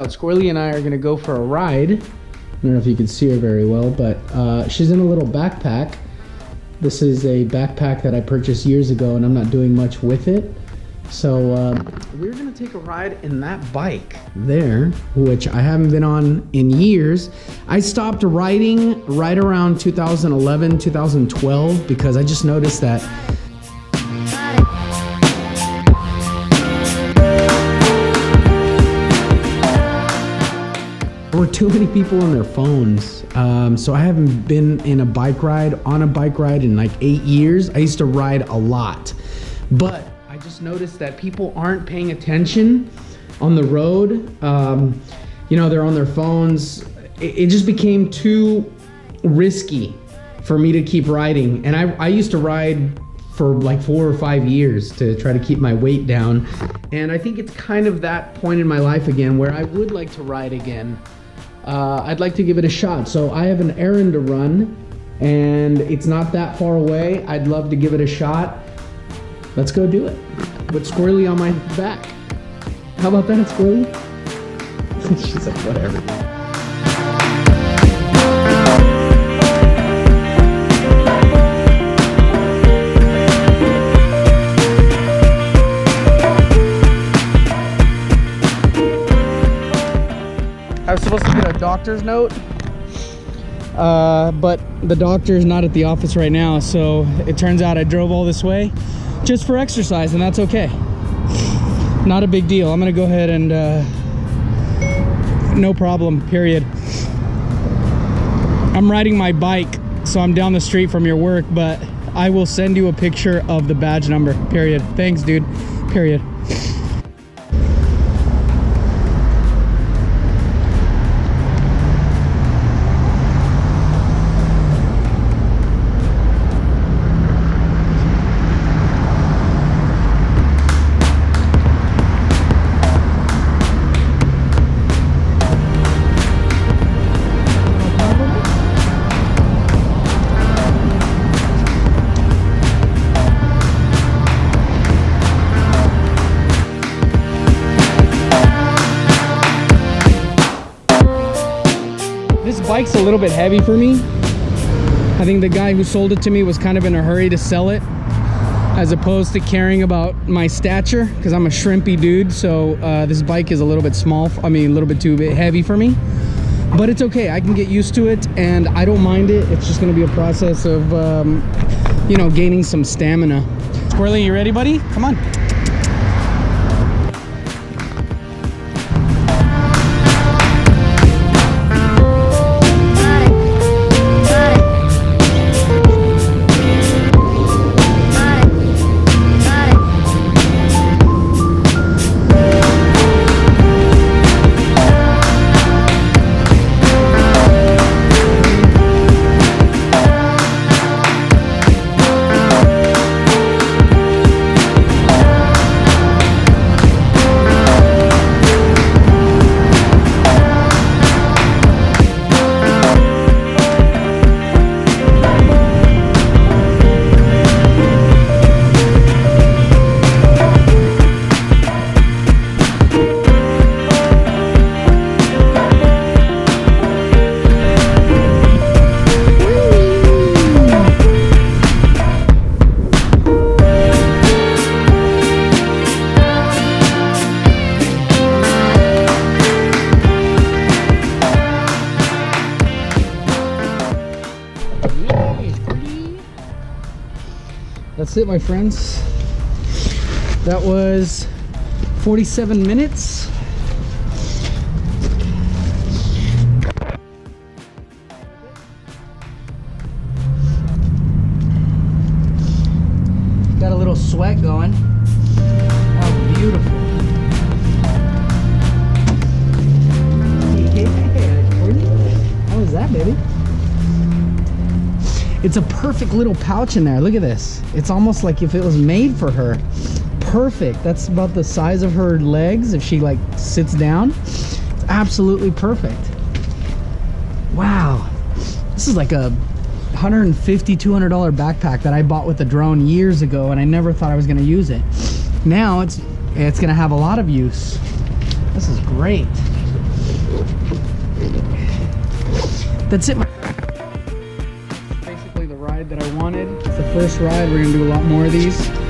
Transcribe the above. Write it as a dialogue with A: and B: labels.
A: Squirrely and I are gonna go for a ride. I don't know if you can see her very well, but she's in a little backpack. This is a backpack that I purchased years ago and I'm not doing much with it. So we're gonna take a ride in that bike there, which I haven't been on in years. I stopped riding right around 2011, 2012 because I just noticed that there were too many people on their phones. So I haven't been on a bike ride in like 8 years. I used to ride a lot, but I just noticed that people aren't paying attention on the road. You know, they're on their phones. It just became too risky for me to keep riding. And I used to ride for like 4 or 5 years to try to keep my weight down. And I think it's kind of that point in my life again where I would like to ride again. I'd like to give it a shot. So I have an errand to run and it's not that far away. I'd love to give it a shot. Let's go do it. Put Squirrely on my back. How about that, Squirrely? She's like, whatever. I was supposed to get a doctor's note, but the doctor's not at the office right now, so it turns out I drove all this way just for exercise, and that's okay. Not a big deal. I'm gonna go ahead and no problem, period. I'm riding my bike, so I'm down the street from your work, but I will send you a picture of the badge number, period. Thanks, dude, period. This bike's a little bit heavy for me. I think the guy who sold it to me was kind of in a hurry to sell it, as opposed to caring about my stature, because I'm a shrimpy dude. So this bike is a little bit small. I mean, a little bit too heavy for me, but it's okay. I can get used to it and I don't mind it. It's just gonna be a process of, you know, gaining some stamina. Squirrely, you ready, buddy? Come on. That's it, my friends. That was 47 minutes. Got a little sweat going. Oh, beautiful. How was that, baby? It's a perfect little pouch in there. Look at this. It's almost like if it was made for her. Perfect. That's about the size of her legs if she like sits down. It's absolutely perfect. Wow. This is like a $150, $200 backpack that I bought with the drone years ago, and I never thought I was going to use it. Now it's going to have a lot of use. This is great. That's it. Basically the ride that I wanted. It's the first ride. We're gonna do a lot more of these.